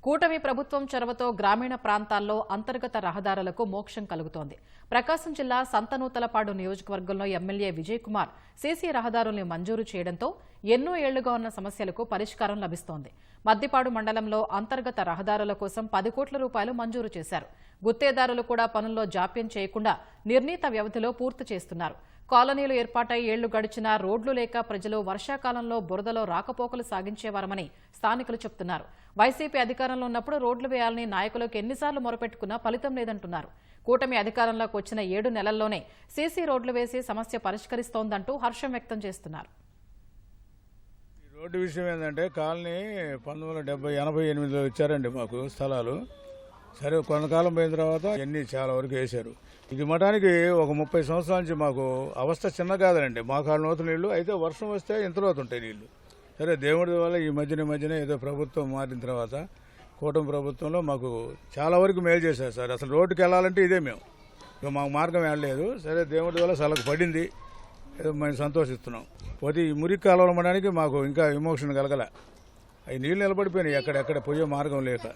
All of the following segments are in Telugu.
కూటమి ప్రభుత్వం చొరవతో గ్రామీణ ప్రాంతాల్లో అంతర్గత రహదారులకు మోక్షం కలుగుతోంది. ప్రకాశం జిల్లా సంతనూతలపాడు నియోజకవర్గంలో ఎమ్మెల్యే విజయ్ కుమార్ సీసీ రహదారుల్ని మంజూరు చేయడంతో ఎన్నో ఏళ్లుగా ఉన్న సమస్యలకు పరిష్కారం లభిస్తోంది. మద్దిపాడు మండలంలో అంతర్గత రహదారుల కోసం 10 కోట్ల రూపాయలు మంజూరు చేశారు. గుత్తేదారులు కూడా పనుల్లో జాప్యం చేయకుండా నిర్ణీత వ్యవధిలో పూర్తి చేస్తున్నారు. కాలనీలు ఏర్పాటై ఏళ్లు గడిచినా రోడ్లు లేక ప్రజలు వర్షాకాలంలో బురదలో రాకపోకలు సాగించేవారమని స్థానికులు చెబుతున్నారు. వైసీపీ అధికారంలో ఉన్నప్పుడు రోడ్లు వేయాలని నాయకులకు ఎన్నిసార్లు మొరపెట్టుకున్నా ఫలితం లేదంటున్నారు. కూటమి అధికారంలోకి వచ్చిన 7 నెలల్లోనే సీసీ రోడ్లు వేసి సమస్య పరిష్కరిస్తోందంటూ హర్షం వ్యక్తం చేస్తున్నారు. రోడ్డు విషయం ఏంటంటే కాలనీ 1988లో ఇచ్చారండి మాకు స్థలాలు. సరే కొంతకాలం పోయిన తర్వాత ఎన్ని చాలా వరకు వేశారు. ఇది మఠానికి ఒక 30 సంవత్సరాల నుంచి మాకు అవస్థ చిన్న కాదండి. మా కాళ్ళ నూతన నీళ్లు అయితే వర్షం వస్తే ఇంతలోతు ఉంటాయి నీళ్లు. సరే దేవుడి వల్ల ఈ మధ్యన ఏదో ప్రభుత్వం మారిన తర్వాత కూటమి ప్రభుత్వంలో మాకు చాలా వరకు మేలు చేశారు సార్. అసలు రోడ్డుకి వెళ్ళాలంటే ఇదే మేము ఇక మాకు మార్గం వెళ్ళలేదు. సరే దేవుడి వల్ల సలకు పడింది, ఏదో మేము సంతోషిస్తున్నాం. పోతే ఈ మురికి కాలువలు అమ్మడానికి మాకు ఇంకా ఎమోషన్ కలగల. అవి నీళ్ళు నిలబడిపోయినాయి ఎక్కడెక్కడ పోయే మార్గం లేక.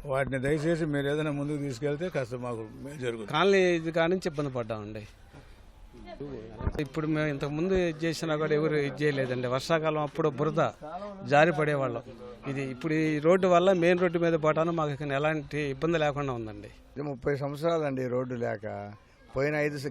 వాటిని దయచేసి మీరు ఏదైనా ముందుకు తీసుకెళ్తే కాస్త మాకు మేలు జరుగుతుంది. కాలనీ ఇది కాడి నుంచి ఇబ్బంది పడ్డామండి. ఇప్పుడు మేము ఇంతకుముందు ఇది చేసినా కూడా ఎవరు ఇది చేయలేదండి. వర్షాకాలం అప్పుడు బురద జారి పడేవాళ్ళం. ఇప్పుడు ఈ రోడ్డు వల్ల మెయిన్ రోడ్డు మీద పోవటానికి మాకు ఎలాంటి ఇబ్బంది లేకుండా ఉందండి. ఇది 30 సంవత్సరాలండి రోడ్డు లేక.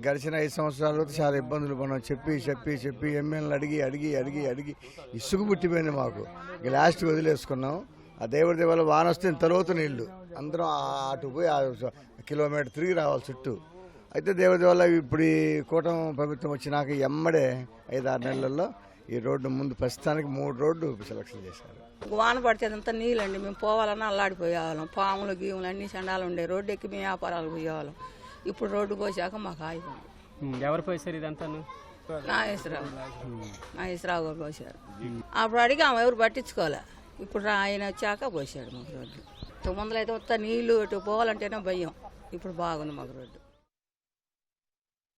గడిచిన 5 సంవత్సరాలు చాలా ఇబ్బందులు పడినాం. చెప్పి ఎమ్మెల్యేలు అడిగి ఇసుగు పుట్టిపోయింది మాకు. ఇక లాస్ట్ వదిలేసుకున్నాం. ఆ దేవుడి దేవాల వాన వస్తే ఇంతలోతు నీళ్లు అందరం అటు పోయి కిలోమీటర్ తిరిగి రావాలి చుట్టూ. అయితే దేవుడి దేవాల ఇప్పుడు ఈ కూటమి ప్రభుత్వం వచ్చినాక ఎమ్మడే 5-6 నెలల్లో ఈ రోడ్డు ముందు ప్రస్తుతానికి 3 రోడ్డు సెలక్షన్ చేశారు. వాన పడితే అదంతా నీళ్ళండి. మేము పోవాలన్నా అల్లాడిపోయేవాళ్ళం. పాములు గీములు అన్ని చండాలు ఉండే. రోడ్డు ఎక్కి మేము వ్యాపారాలు పోయేవాళ్ళం. ఇప్పుడు రోడ్డు పోసాక మాకు ఆగిపోయింది. ఎవరు పోసారు ఇదంతా? నాగేశ్వరరావు గారు పోసారు. అప్పుడు అడిగాము, ఎవరు పట్టించుకోలే. ఇప్పుడు ఆయన వచ్చాక పోసాడు మాకు రోడ్డు. ముందులో అయితే మొత్తం నీళ్లు ఇటు పోవాలంటేనే భయం. ఇప్పుడు బాగుంది మాకు రోడ్డు.